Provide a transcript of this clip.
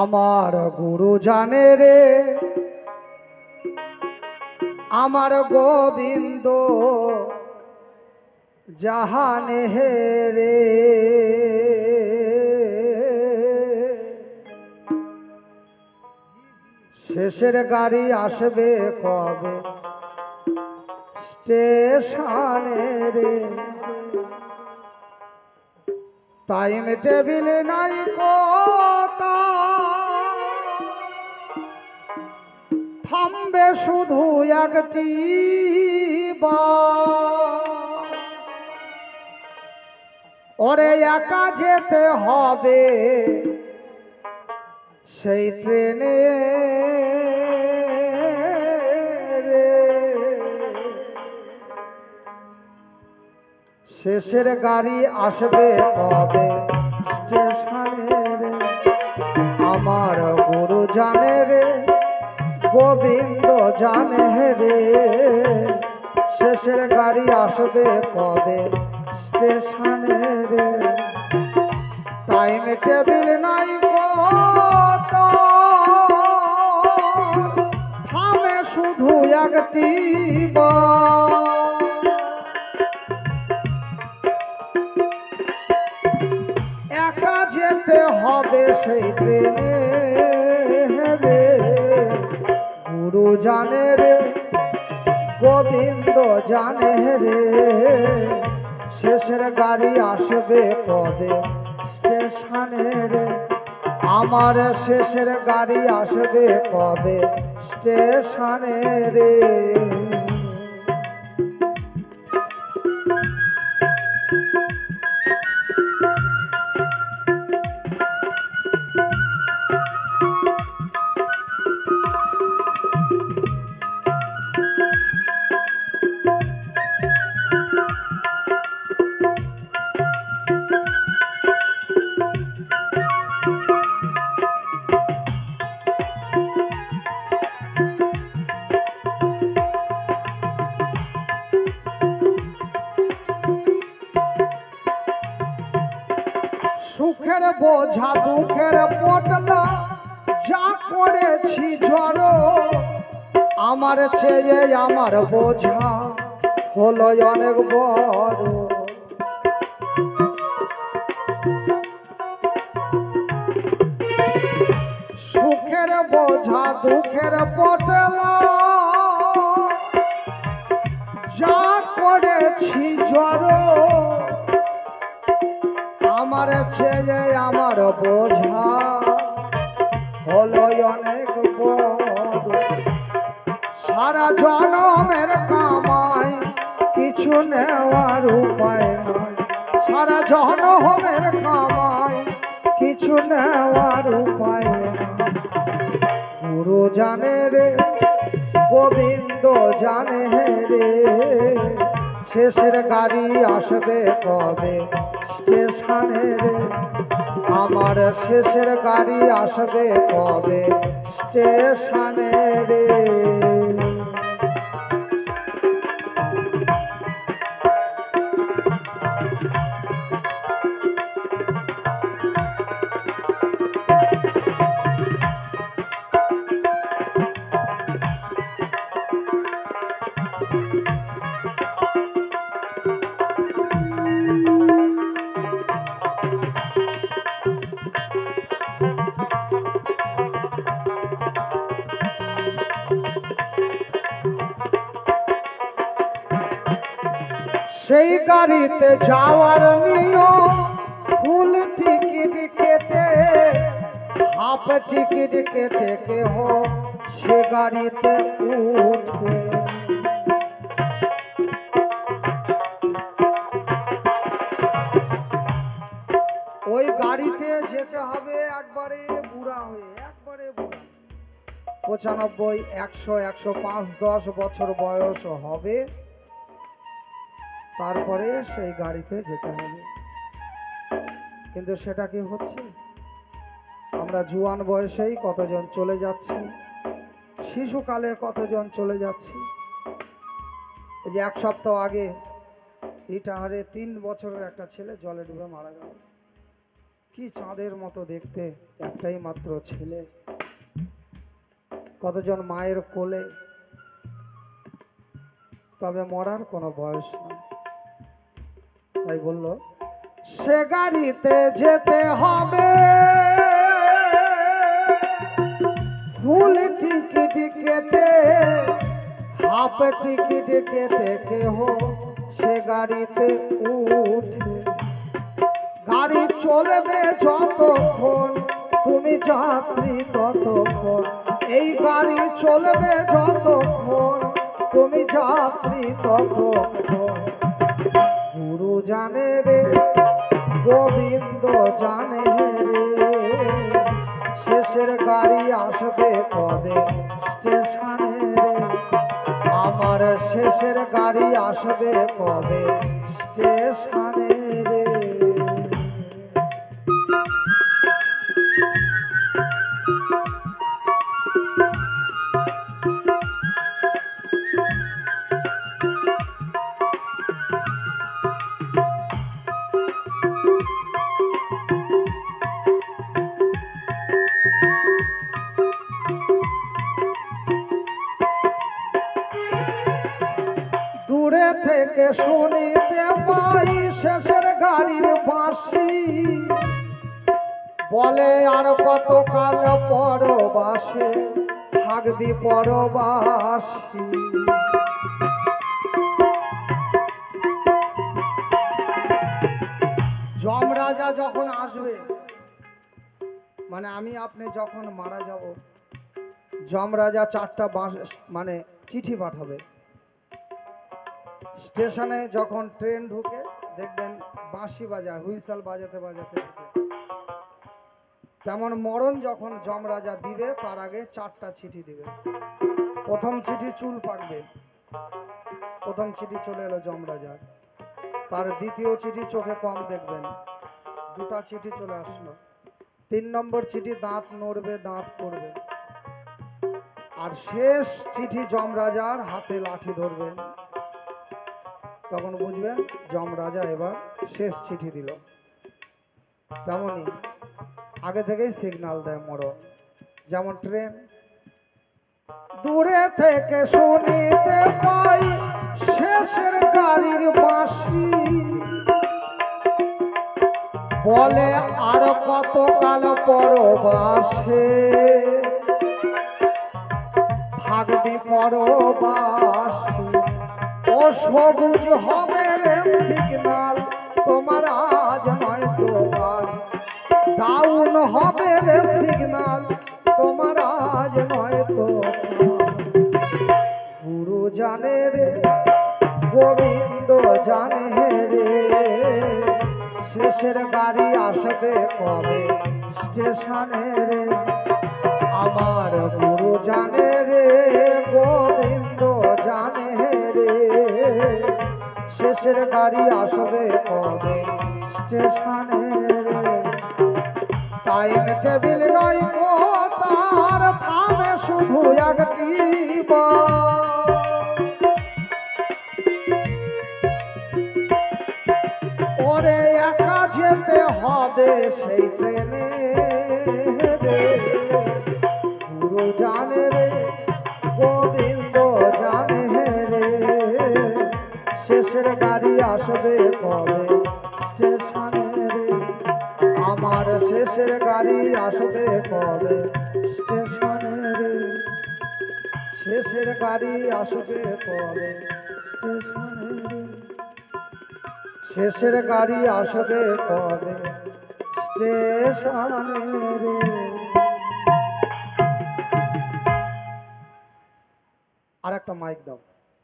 আমার গুরু জানে রে, আমার গোবিন্দ জাহানে রে। শেষের গাড়ি আসবে কবে স্টেশনে রে। টাইম টেবিল নাই কথা, থামবে শুধু একটি ওরে একা যেতে হবে সেই ট্রেনে রে। শেষের গাড়ি আসবে কবে স্টেশনে রে। আমার গুরু জানে রে, গোবিন্দ জানে রে, শেষের গাড়ি আসবে কবে স্টেশনে রে। টাইম টেবিল নাই কথা, থামে শুধু একটি একা যেতে হবে সেই ট্রেনে রে। গুরু জানে রে, গোবিন্দ জানে রে, শেষের গাড়ি আসবে কবে স্টেশনে রে। আমার শেষের গাড়ি আসবে কবে স্টেশনে রে। সুখের বোঝা দুঃখের পটলা যা করেছি ঝড়ো, আমার চেয়ে আমার বোঝা হলো অনেক বড়। সুখের বোঝা দুঃখের পটলা যা করেছি ঝড়ো, আমার ছেলে আমার বোঝা হলো অনেক বড়। সারা জনমের কামাই কিছু নেওয়ার উপায় নয়, সারা জনমের কামাই কিছু নেওয়ার উপায় নয়। গুরু জানে রে, গোবিন্দ জানে রে, শেষের গাড়ি আসবে কবে স্টেশনে রে। আমার শেষের গাড়ি আসবে কবে স্টেশনে রে। সেই গাড়িতে যাওয়ার নিয়ম ফুল টিকিট কেটে, হাফ টিকিট কেটে কেহ সে গাড়িতে উঠবে। ওই গাড়িতে যেতে হবে একবারে বুড়া হয়ে, একবারে বুড়া 95, 100, 105, 10 বছর বয়স হবে, তারপরে সেই গাড়িতে যেতে হবে। কিন্তু সেটা কি হচ্ছে? আমরা জুয়ান বয়সেই কতজন চলে যাচ্ছি, শিশুকালে কতজন চলে যাচ্ছি। এই যে এক সপ্তাহ আগে ইটাহারে 3 বছরের একটা ছেলে জলে ডুবে মারা গেল। কি চাঁদের মতো দেখতে, একটাই মাত্র ছেলে, কতজন মায়ের কোলে, তবে মরার কোনো বয়স নেই। তাই বলল সে গাড়িতে যেতে হবে, ফুল টিকিট কেটে, হাফ টিকিট কেটে কেহ সে গাড়িতে উঠে। গাড়ি চলবে যতক্ষণ তুমি যাত্রী ততক্ষণ, এই গাড়ি চলবে যতক্ষণ তুমি যাত্রী ততক্ষণ। গুরু জানে রে, গোবিন্দ জানে রে, শেষের গাড়ি আসবে কবে স্টেশনে রে, আমার শেষের গাড়ি আসবে কবে স্টেশনে রে। দূরে থেকে শুনিতে পাই শেষের গাড়ির বাঁশি, বলে আর কতকাল পরবাসে থাকবি পরবাসী। যমরাজা যখন আসবে, মানে আমি আপনি যখন মারা যাব, যমরাজা 4টা মানে চিঠি পাঠাবে। স্টেশনে যখন ট্রেন ঢুকে দেখবেন বাঁশি বাজায়, হুইসেল বাজাতে বাজাতে ঢুকে। তেমন মরণ যখন যমরাজা দিবে তার আগে 4টা চিঠি দিবে। প্রথম চিঠি চুল পাকবে, প্রথম চিঠি চলে এলো যমরাজার। তার দ্বিতীয় চিঠি চোখে কম দেখবেন, 2টা চিঠি চলে আসলো। 3 নম্বর চিঠি দাঁত নড়বে, দাঁত পড়বে। আর শেষ চিঠি যমরাজার হাতে লাঠি ধরবেন, তখন বুঝবেন যমরাজা এবার শেষ চিঠি দিল। তেমনই আগে থেকেই সিগন্যাল দেয় মরণ, যেমন ট্রেন। দূরে থেকে শুনিতে পাই শেষের গাড়ির বাঁশি, বলে আর কতকাল পরবাসে থাকবি পরবাসী। ও সবুজ হবে রে সিগনাল তোমার আজ নয় তো কাল, ডাউন হবে রে সিগনাল তোমার আজ নয় তো কাল। গুরু জানে রে, গোবিন্দ জানে রে, শেষের গাড়ি আসবে কবে স্টেশনে রে, আমার গুরু জানে রে, গোবিন্দ জানে রে, শেষের গাড়ি আসবে কবে স্টেশনে রে। টাইম টেবিল নয় গো তার, থামে শুধু একটি ওরে, একা যেতে হবে সেই ট্রেনে রে। গুরু জানে রে, গোবিন্দ জানে রে, শেষের গাড়ি আসবে কবে স্টেশনে রে, আমার শেষের গাড়ি আসবে কবে স্টেশনে রে, শেষের গাড়ি আসবে কবে স্টেশনে রে, শেষের গাড়ি আসবে কবে স্টেশনে রে। আর একটা মাইক দাও।